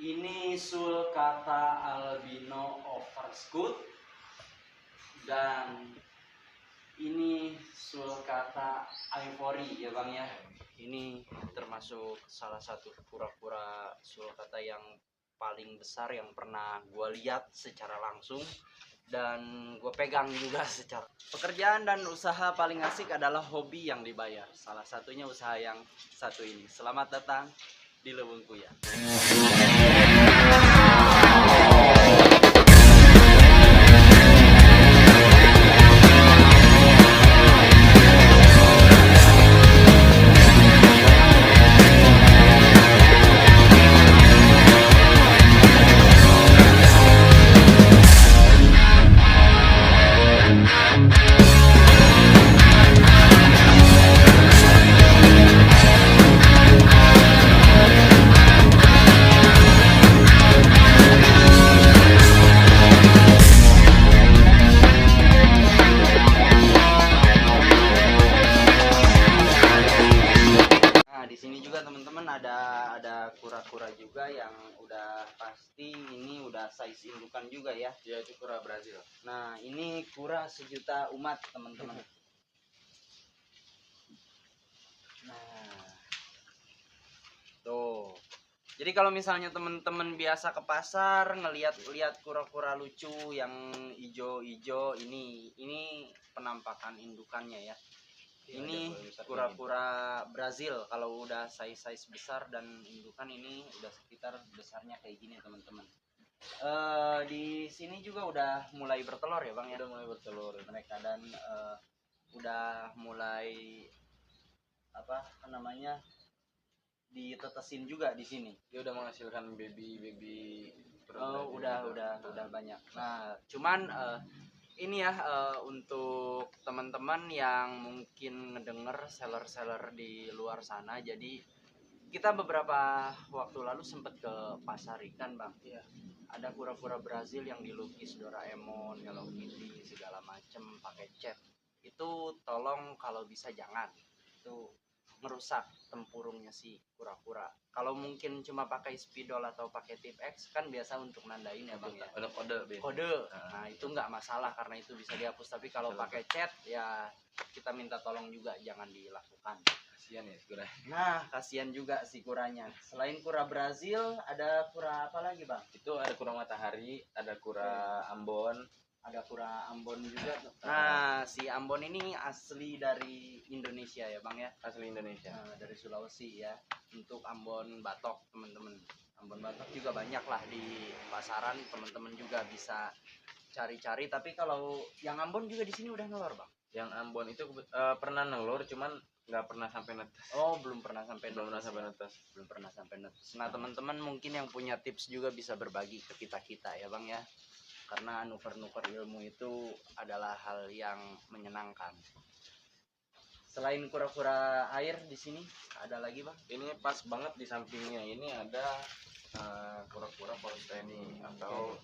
Ini sulcata albino overscoot dan ini sulcata ivory ya Bang ya. Ini termasuk salah satu kura-kura sulcata yang paling besar yang pernah gue lihat secara langsung dan gue pegang juga secara pekerjaan dan usaha paling asik adalah hobi yang dibayar. Salah satunya usaha yang satu ini. Selamat datang di Leweng Kuyang. Teman-teman ada kura-kura juga yang udah pasti ini udah size indukan juga ya. Ya itu kura Brazil. Nah ini kura sejuta umat teman-teman. Nah tuh. Jadi kalau misalnya teman-teman biasa ke pasar ngelihat kura-kura lucu yang ijo-ijo, ini penampakan indukannya ya. Ini kura-kura Brazil. Kalau udah size besar dan indukan ini udah sekitar besarnya kayak gini teman-teman. Di sini juga udah mulai bertelur ya Bang ya. Udah mulai bertelur mereka dan udah mulai apa namanya ditetesin juga di sini. Dia udah menghasilkan baby. Udah banyak. Nah cuman ini ya untuk teman-teman yang mungkin ngedenger seller-seller di luar sana. Jadi kita beberapa waktu lalu sempat ke pasar ikan Bang. Iya. Ada kura-kura Brazil yang dilukis Doraemon, Hello Kitty segala macem pakai cat. Itu tolong kalau bisa jangan. Itu merusak tempurungnya si kura-kura. Kalau mungkin cuma pakai spidol atau pakai tip X kan biasa untuk nandain ya Bang ya. Ada kode. Nah itu nggak masalah karena itu bisa dihapus. Tapi kalau pakai cat ya kita minta tolong juga jangan dilakukan. Kasihan ya kura. Nah kasihan juga si kuranya. Selain kura Brazil ada kura apa lagi Bang? Itu ada kura matahari, ada kura Ambon. Ada kura Ambon juga. Nah, si Ambon ini asli dari Indonesia ya, Bang ya? Asli Indonesia. Nah, dari Sulawesi ya. Untuk Ambon Batok, teman-teman. Ambon Batok juga banyak lah di pasaran, teman-teman juga bisa cari-cari. Tapi kalau yang Ambon juga di sini udah nelor, Bang. Yang Ambon itu pernah nelur, cuman nggak pernah sampai netes. Oh, belum pernah sampai netes. Belum pernah sampai netes. Nah, teman-teman mungkin yang punya tips juga bisa berbagi ke kita ya, Bang ya. Karena nuker-nuker ilmu itu adalah hal yang menyenangkan. Selain kura-kura air di sini ada lagi Bang? Ini pas banget di sampingnya ini ada kura-kura Forsteni atau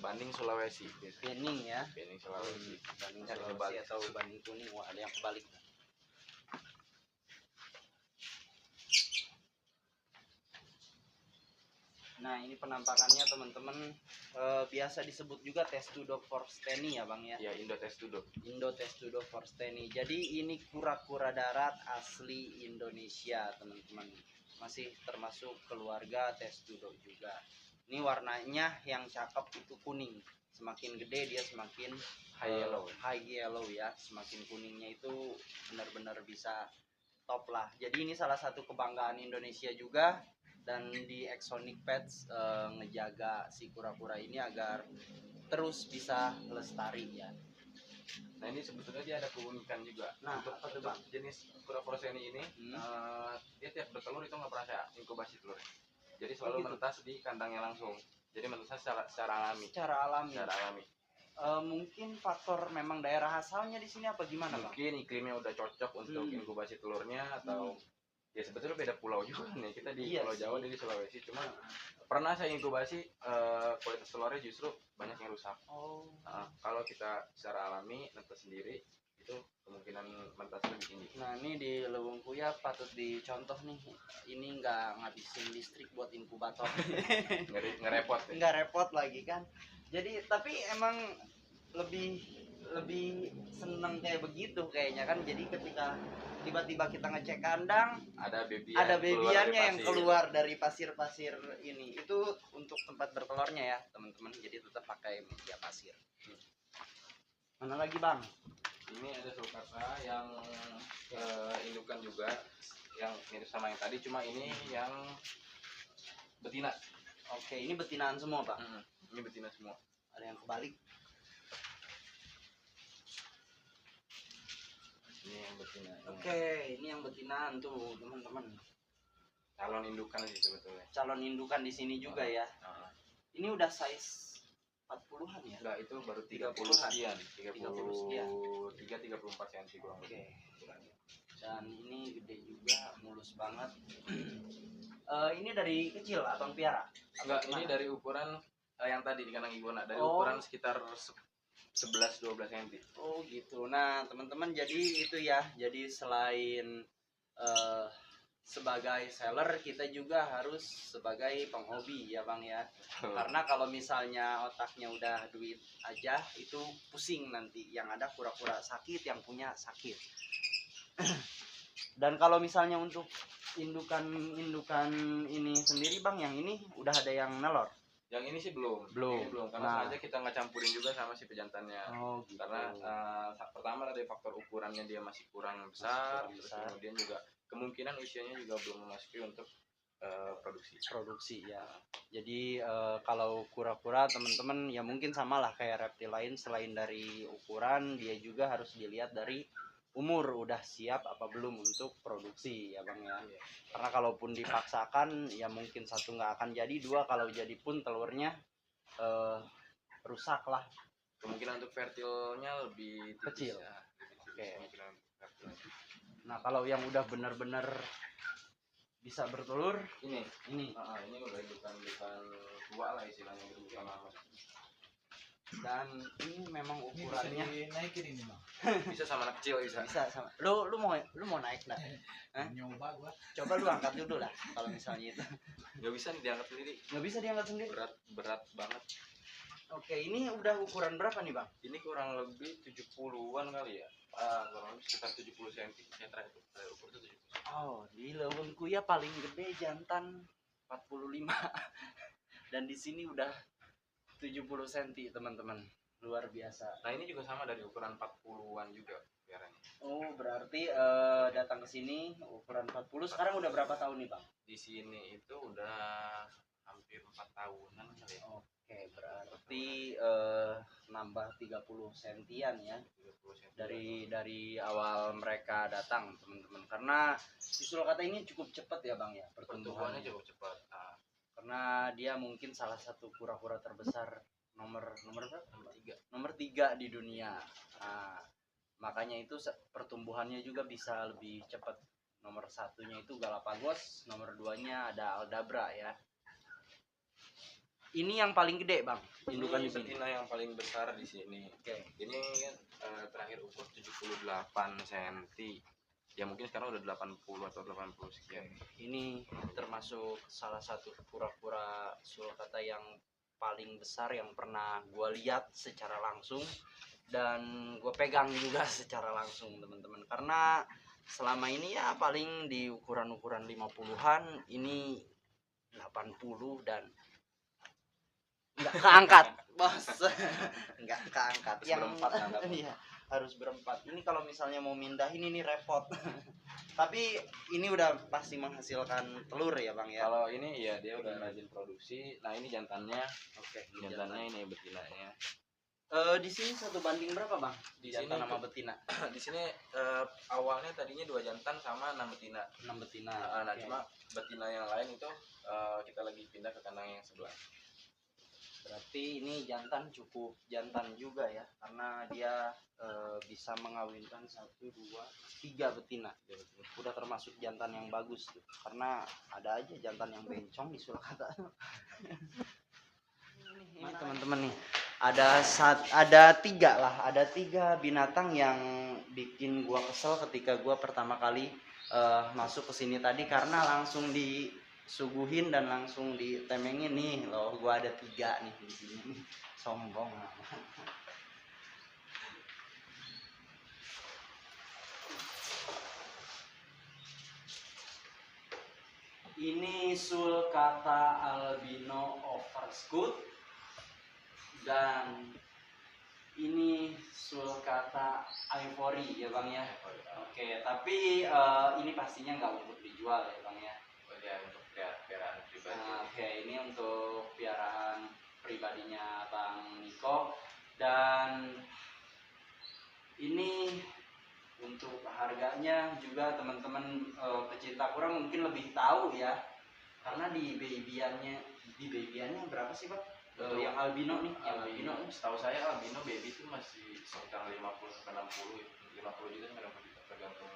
Banding Sulawesi. Bening ya? Bening Sulawesi. Banding Sulawesi atau Banding kuning. Wah, ada yang kebalik. Nah ini penampakannya teman-teman, biasa disebut juga Testudo Forsteni ya Bang ya? Ya Indo Testudo Forsteni. Jadi ini kura-kura darat asli Indonesia teman-teman. Masih termasuk keluarga Testudo juga. Ini warnanya yang cakep itu kuning. Semakin gede dia semakin high yellow ya. Semakin kuningnya itu benar-benar bisa top lah. Jadi ini salah satu kebanggaan Indonesia juga. Dan di Exonic Pets ngejaga si kura-kura ini agar terus bisa lestari ya. Nah ini sebetulnya dia ada keunikan juga. Nah untuk jenis kura Forsteni ini dia tiap bertelur itu nggak pernah saya inkubasi telur. Jadi selalu menetas di kandangnya langsung. Jadi menetas secara alami. Mungkin faktor memang daerah asalnya di sini apa gimana Bang? Mungkin iklimnya udah cocok untuk inkubasi telurnya atau ya sebetulnya beda pulau juga nih, kita di Pulau Jawa, dia di Sulawesi. Cuma pernah saya inkubasi, kualitas telurnya justru banyak yang rusak. Kalau kita secara alami netes sendiri itu kemungkinan menetas lebih tinggi. Nah ini di Leweng Kuya patut dicontoh nih, ini nggak ngabisin listrik buat inkubator. Ngerepot ya? Nggak repot lagi kan. Jadi tapi emang lebih seneng kayak begitu kayaknya kan. Jadi ketika tiba-tiba kita ngecek kandang, ada bebiannya yang keluar dari pasir-pasir ini, itu untuk tempat bertelurnya ya teman-teman. Jadi tetap pakai media pasir. Mana lagi bang? Ini ada sulcata yang indukan juga, yang mirip sama yang tadi, cuma ini yang betina. Oke, ini betinaan semua pak? Ini betina semua. Ada yang kebalik. Ini yang betina. Oke, ini yang betinaan tuh teman-teman. Calon indukan sih sebetulnya. Calon indukan di sini juga ya. Ini udah size 40-an ya? Enggak, itu baru 30 sekian. 30 sekian. 34 cm kurang lebih. Dan ini gede juga, mulus banget. Ini dari kecil abang piara? Enggak, ini dari ukuran yang tadi di kandang iguana, dari ukuran sekitar 11-12 cm. Oh gitu. Nah teman-teman, jadi itu ya, jadi selain sebagai seller, kita juga harus sebagai penghobi ya bang ya. Karena kalau misalnya otaknya udah duit aja, itu pusing nanti, yang ada kura-kura sakit, yang punya sakit. Dan kalau misalnya untuk indukan ini sendiri bang, yang ini udah ada yang nelor? Yang ini sih belum. Ini belum, karena sengaja kita nggak campurin juga sama si pejantannya. Gitu. Karena pertama dari faktor ukurannya dia masih kurang besar, terus kemudian juga kemungkinan usianya juga belum memasuki untuk produksi ya. Jadi kalau kura-kura teman-teman ya mungkin samalah kayak reptil lain, selain dari ukuran, dia juga harus dilihat dari umur, udah siap apa belum untuk produksi ya bang ya. Karena kalaupun dipaksakan ya mungkin satu nggak akan jadi, dua kalau jadi pun telurnya rusak lah. Kemungkinan untuk fertilnya lebih kecil ya. Nah kalau yang udah benar-benar bisa bertelur, ini udah bukan tua lah istilahnya, bukan lama. Dan ini memang ukurannya ini bisa dinaikin ini bang. Bisa sama anak kecil, bisa sama. Lu mau naik nggak? Nyoba gua. Coba lu angkat dulu lah kalau misalnya itu. Nggak bisa diangkat sendiri. Nggak bisa diangkat sendiri. Berat banget. Oke, ini udah ukuran berapa nih bang? Ini kurang lebih 70-an kali ya. Kurang lebih sekitar 70 cm. Saya terakhir ukur itu 70. Oh, di Leweng Kuya paling gede jantan 45. Dan di sini udah 70 cm teman-teman, luar biasa. Nah ini juga sama dari ukuran 40-an juga piaranya. Oh berarti datang ke sini ukuran 40. Sekarang udah berapa tahun nih bang? Di sini itu udah hampir 4 tahunan kali ya. Oke, berarti nambah 30 sentian ya. 30 dari awal mereka datang teman-teman. Karena di Sulcata ini cukup cepat ya bang ya pertumbuhannya cukup cepat. Karena dia mungkin salah satu kura-kura terbesar nomor berapa? Nomor 3 di dunia. Nah, makanya itu pertumbuhannya juga bisa lebih cepat. Nomor 1-nya itu Galapagos, nomor 2-nya ada Aldabra ya. Ini yang paling gede bang, indukan di sini. Betina yang paling besar di sini. Ini terakhir ukur 78 cm. Ya mungkin sekarang udah 80 atau 80 sekian. Ini termasuk salah satu kura-kura Sulcata yang paling besar yang pernah gue lihat secara langsung, dan gue pegang juga secara langsung teman-teman. Karena selama ini ya paling di ukuran-ukuran 50-an, ini 80 dan nggak keangkat bos. Nggak keangkat, yang berempat iya, harus berempat. Ini kalau misalnya mau mindahin ini repot. Tapi ini udah pasti menghasilkan telur ya bang ya. Kalau ini ya dia udah rajin produksi. Nah ini jantannya. Jantannya ini betinanya. Di sini 1 banding berapa bang? Di jantan sini sama betina. Di sini awalnya tadinya 2 jantan sama 6 betina. 6 betina. Nah cuma betina yang lain itu kita lagi pindah ke kandang yang sebelah. Berarti ini jantan cukup jantan juga ya, karena dia bisa mengawinkan 1, 2, 3 betina. Udah termasuk jantan yang bagus tuh. Karena ada aja jantan yang bencong di Sulcata. Ini teman-teman nih, ada 3 binatang yang bikin gua kesel ketika gua pertama kali masuk ke sini tadi, karena langsung disuguhin dan langsung ditemengin nih loh. Gua ada 3 nih di sini nih. Sombong. Ini sulcata albino overscoot dan ini sulcata ivory ya bang ya. Oke, tapi ini pastinya nggak untuk dijual ya bang ya. Oh ya, untuk piaraan pribadi. Oke, ini untuk piaraan pribadinya Bang Niko, dan ini untuk harganya juga teman-teman pecinta kura mungkin lebih tahu ya, karena di babyannya berapa sih Pak? Yang albino nih, yang albino. Setahu saya albino baby itu masih sekitar 50 sampai 60 ya. 50 juta sampai 60 juta tergantung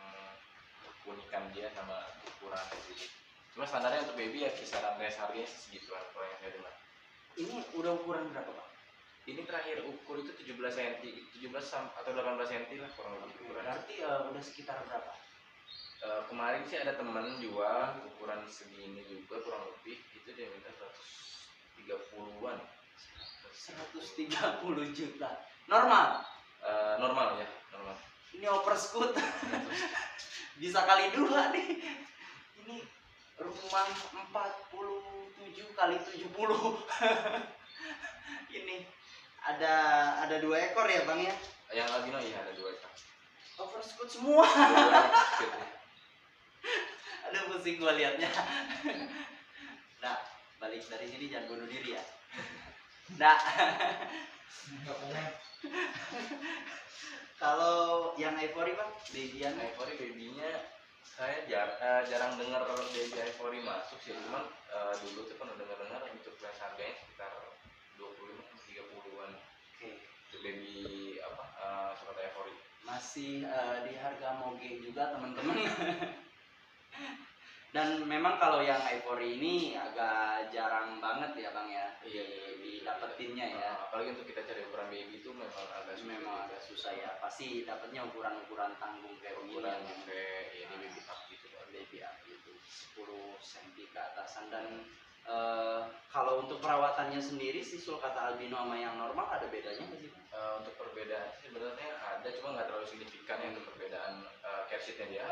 keunikan dia sama ukuran gitu. Cuma standarnya untuk baby ya kisaran range harganya segituan kalau yang saya dengar. Ini udah ukuran berapa Pak? Ini terakhir ukur itu 17 cm, 17 atau 18 cm lah kurang lebih ukuran. Berarti udah sekitar berapa? Kemarin sih ada temen jual ukuran segini juga kurang lebih, itu dia minta 130-an. 130 juta. Normal? Normal ya, normal. Ini overscoot. Bisa kali 2 nih. Ini rumah 47 kali 70. Ini ada 2 ekor ya bang ya? Yang albino iya ada 2 ekor. Overscoot semua. Overscoot, ya. Ada pusing gua liatnya. Nah, balik dari sini jangan bunuh diri ya. Nah, kalau yang ivory bang, babyan Ivory babynya saya jarang dengar baby ivory masuk sih, cuman dulu tuh pernah dengar untuk price harganya sekitar 25 sampai 30-an. Oke. Untuk baby apa sulcata ivory. Masih di harga moge juga teman-teman. Dan memang kalau yang ivory ini agak jarang banget ya bang ya, didapetinnya ya. Apalagi untuk kita cari ukuran baby itu memang agak susah ya. Pasti dapatnya ukuran tanggung kayak ukuran begini sampai ini baby up gitu. baby up itu 10 cm ke atasan. Dan kalau untuk perawatannya sendiri si sulcata albino sama yang normal ada bedanya nggak sih? Untuk perbedaan sebenarnya ada, cuma nggak terlalu signifikan ya untuk perbedaan care sheetnya dia.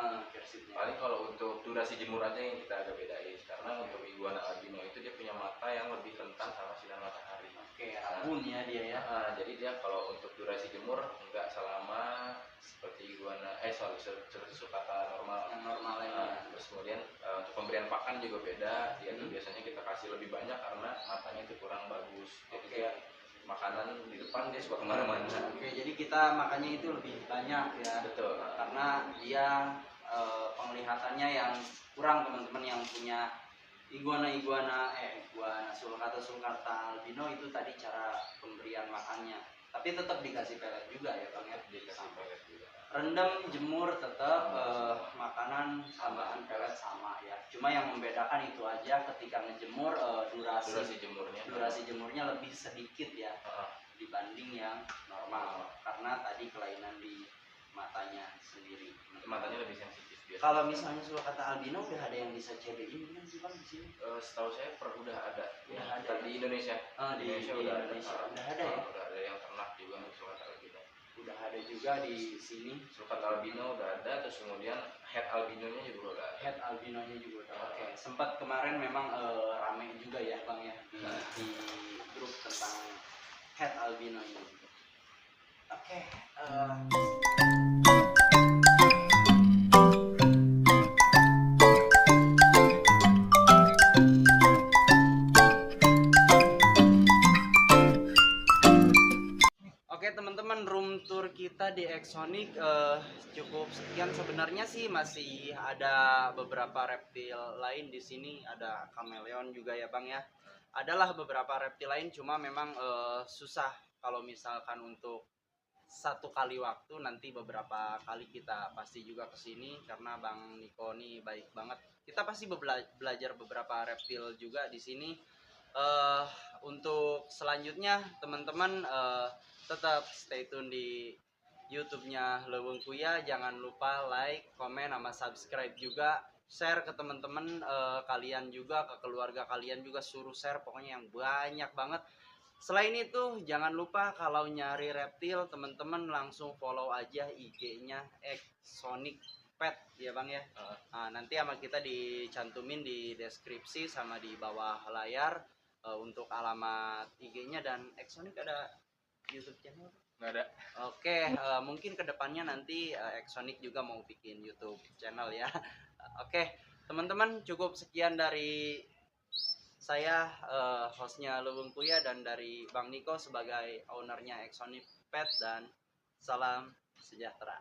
Paling kalau untuk durasi jemur aja yang kita agak bedain, karena untuk iguana albino itu dia punya mata yang lebih rentan sama sinar matahari. Oke, rabun ya dia ya. Jadi dia kalau untuk durasi jemur nggak selama seperti iguana sulcata normal. Yang normal ya. Terus kemudian untuk pemberian pakan juga beda. Dia tuh biasanya kita kasih lebih banyak karena matanya itu kurang bagus. Jadi dia makanan di depan dia suka kemana-mana. Oke, jadi kita makannya itu lebih banyak ya. Betul. Karena dia penglihatannya yang kurang teman-teman yang punya iguana sulcata albino itu tadi cara pemberian makannya. Tapi tetap dikasih pelet juga ya bang ya. Dikasih pelet juga. Rendam, jemur tetap, makanan tambahan pelet sama ya. Cuma yang membedakan itu aja ketika ngejemur durasi jemurnya lebih sedikit ya dibanding yang normal, karena tadi kelainan di matanya sendiri. Matanya lebih sensitif biasanya. Kalau misalnya sulcata albino udah ada yang bisa CBI kan sih bang di sini? Setahu saya udah ada. Di Indonesia. Di Indonesia udah ada ya. Udah ada yang ternak juga untuk sulcata albino. Udah ada juga di sini. Sulcata albino udah ada, terus kemudian head albinonya juga udah ada. Head albinonya juga udah. Oke. Sempat kemarin memang rame juga ya bang ya di grup tentang head albino ini. Oke. Teman-teman, room tour kita di Exonic cukup sekian. Sebenarnya sih masih ada beberapa reptil lain di sini, ada kameleon juga ya bang ya. Adalah beberapa reptil lain, cuma memang susah kalau misalkan untuk satu kali waktu. Nanti beberapa kali kita pasti juga kesini karena bang Niko ini baik banget. Kita pasti belajar beberapa reptil juga di sini. Untuk selanjutnya teman-teman tetap stay tune di YouTube-nya Leuweung Kuya. Jangan lupa like, komen, sama subscribe juga. Share ke teman-teman kalian juga, ke keluarga kalian juga, suruh share pokoknya yang banyak banget. Selain itu jangan lupa kalau nyari reptil teman-teman langsung follow aja IG-nya Exonic Pet ya Bang ya. Nah, nanti sama kita dicantumin di deskripsi sama di bawah layar untuk alamat IG-nya. Dan Exonic ada YouTube channel? Nggak ada. Oke, mungkin kedepannya nanti Exonic juga mau bikin YouTube channel ya. Oke, teman-teman, cukup sekian dari saya, hostnya Leuweung Kuya, dan dari Bang Niko sebagai ownernya Exonic Pet, dan salam sejahtera.